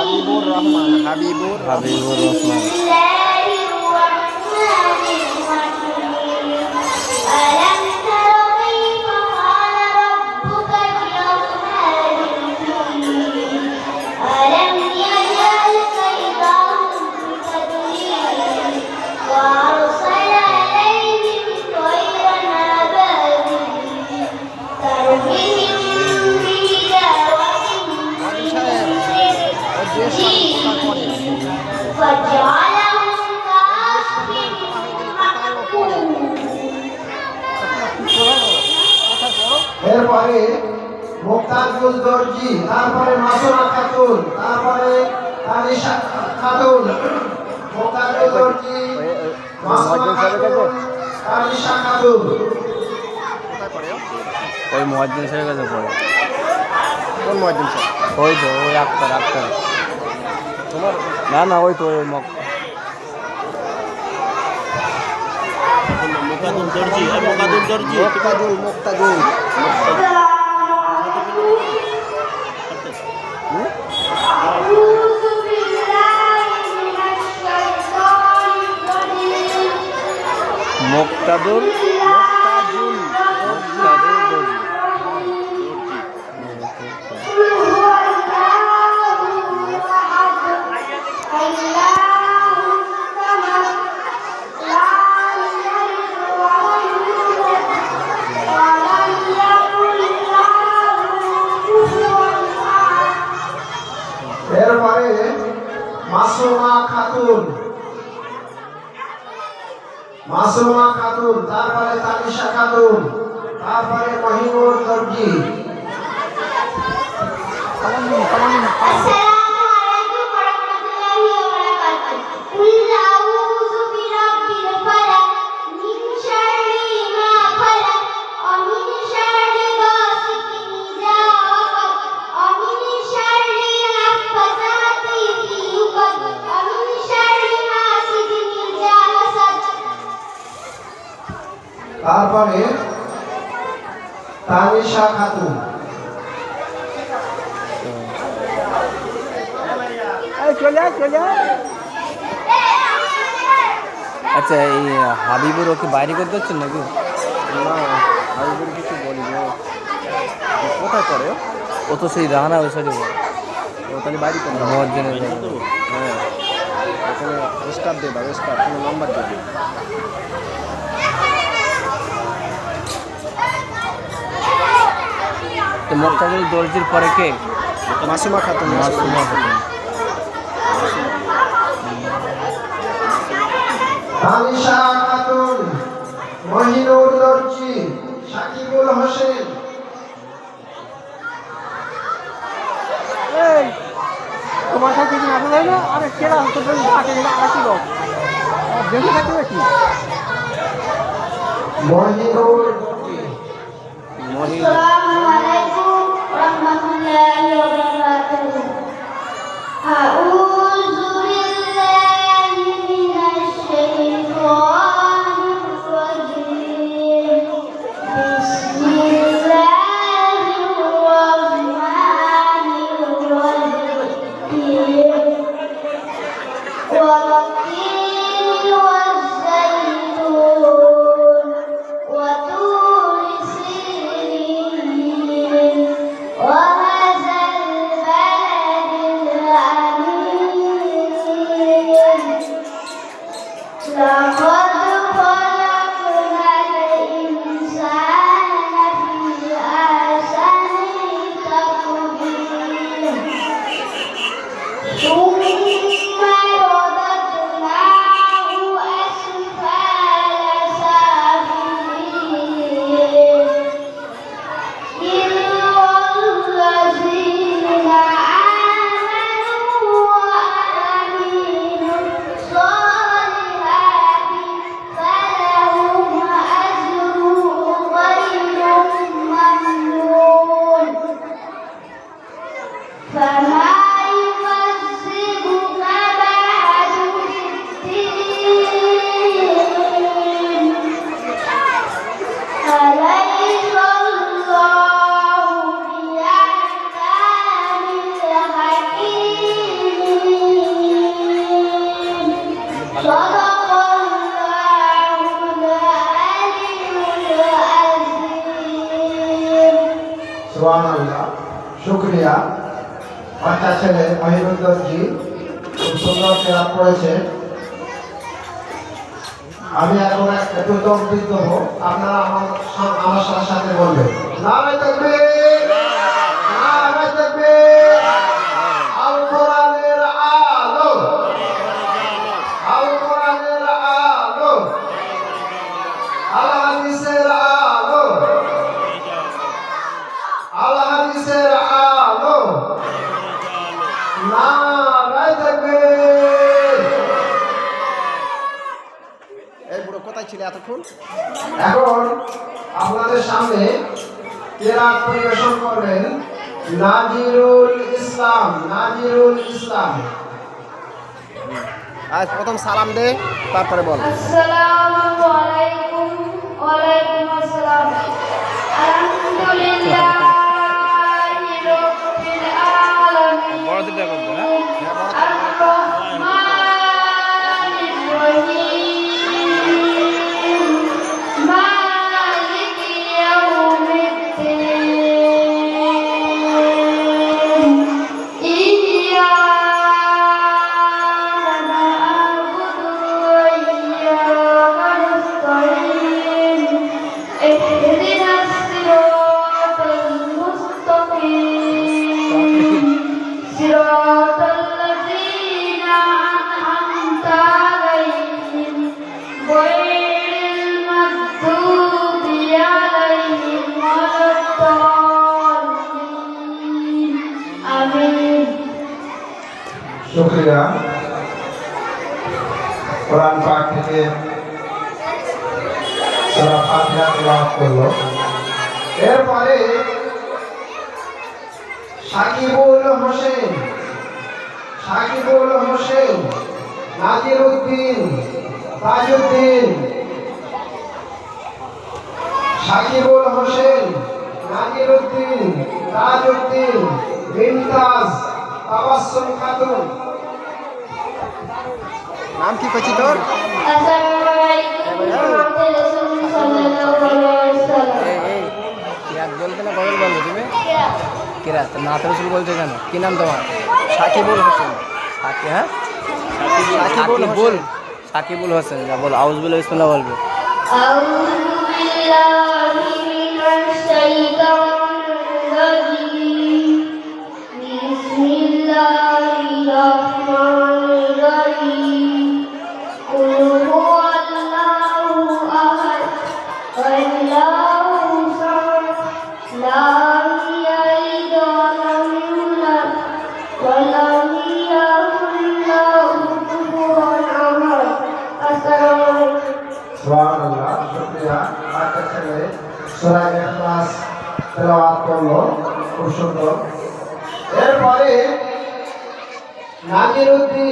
হাবিবুর রহমান। হাবিবুর রহমান। এরপরে মুক্তাজুল দর্জি, তারপরে মাসুমা খাতুন, তারপরে তানিশা খাতুন। মুক্তাজুল দর্জি, মাসুমা খাতুন, তানিশা খাতুন। ওই মুয়াজ্জিন সাহেবের কাছে পড়ে। কোন মুয়াজ্জিন সাহেব? ওই তো ওই আক্তার তোমার না না ওই তো ওই মুকাদুল দর্জি, মুকাদুল দর্জি, মুক্তাজুল। মুক্তাদুল দর্জি। এরপরে মাসুমা খাতুন, তারপরে তানিশা খাতুন, তারপরে মহিনুর দর্জি। তারপরে তানিশা খাতুন। আচ্ছা এই হাবিবুর ওকে বাইরে করতে হচ্ছে নাকি? না, হাবিবুর কিছু বলি না। কোথায় পড়ে ও? ও তো সেই রাহানা ওই সাইডে ও তাহলে বাড়ি করবে। মুয়াজ্জিনের হ্যাঁ, ওখানে স্টার দিয়ে দাও, স্টার কোনো নাম্বার দিয়ে দিও। তো মুক্তাদুল দর্জির পরে কে? মাসুমা খাতুন। মাসুমা খাতুন। তানিশা খাতুন, মহিনুর দর্জি, সাকিবুল হোসেন। তোমার সাথে কি আসলে না? আরে কেরা হতো বলি থাকে না আর কি লোক দেখে থাকতে বেশি মহিনুর আসসালামু আলাইকুম ওয়া রাহমাতুল্লাহি ওয়া বারাকাতুহু। আউযু বিল্লাহি মিনাশ শাইতানির রাজীম। বিসমিল্লাহির রাহমানির রাহিম। والتين والزيتون وطور سينين সুবহানাল্লাহ, শুকরিয়া। বাচ্চা ছেলে মহিনুদ্দৌলজি খুব সুন্দর কেরাত পড়েছে। আমি এখন একটু তকবীর দেবো, আপনারা আমার সাথে সাথে বলবেন। নারে তাকবীর, নারে তাকবীর। আল কোরআনের আলো, আল কোরআনের আলো, আল হাদিসের আলো, আল হাদিসের আলো। নারে তাকবীর। এই বুড়ো কোথায় ছিলে এতক্ষণ? এখন আপনাদের সামনে কেরাত পরিবেশন করবেন নাজিরুল ইসলাম, নাজিরুল ইসলাম। আজ প্রথম সালাম দে, তারপরে বল। আসসালামু আলাইকুম। ওয়ালাইকুম আসসালাম। আলহামদুলিল্লাহি রাব্বিল আলামিন। বড় দুটা করবো না? আর-রহমানির রহিম। মালিকি ইয়াউমিদ্দিন। ইয়্যাকা না'বুদু ওয়া ইয়্যাকা নাস্তাঈন। ইহদিনাস সিরাতাল মুস্তাকিম। সিরাতাল লাযীনা আন'আমতা আলাইহিম গায়রিল মাগদুবি আলাইহিম ওয়ালাদ-দাল্লিন। আমিন। শুকরিয়া। কোরআন পাক থেকে সূরা ফাতিহা তেলাওয়াত করলো। এরপরে সাকিবুল হোসেন, সাকিবুল হোসেন, নাজিরউদ্দিন, তাজউদ্দিন। সাকিবুল হোসেন, নাজিরউদ্দিন, তাজউদ্দিন, বিনতাজ, তাবাসসুম খাতুন। নাম কি কইছি তোর? আসসালামু আলাইকুম মুহাম্মদ রাসূলুল্লাহ সাল্লাল্লাহু আলাইহি ওয়াসাল্লাম। এই কিরাত বলতে না গজল বলবে তুমি? কিরাত নাত রসুল বলছো কেন? কি নাম তোমার? সাকিবুল হোসেন। হ্যাঁ সাকিবুল, সাকিবুল হোসেন। যা বল আউযুবিল্লাহি বিসমিল্লাহ বলবে। আউযু বিল্লাহি মিনাশ শাইতানির রাজীম। বিসমিল্লাহির রাহমানির রাহিম। কুল হুয়াল্লাহু আহাদ, আল্লাহু সামাদ, লাম ইয়ালিদ ওয়া লাম ইউলাদ ওয়া লাম ইয়াকুল লাহু কুফুওয়ান আহাদ। আসসালামু আলাইকুম। সুবহানাল্লাহ, শুকরিয়া। বাচ্চা ছেলে সূরা ইখলাস তেলাওয়াত করলো, খুব সুন্দর। এরপরে নাজিরউদ্দিন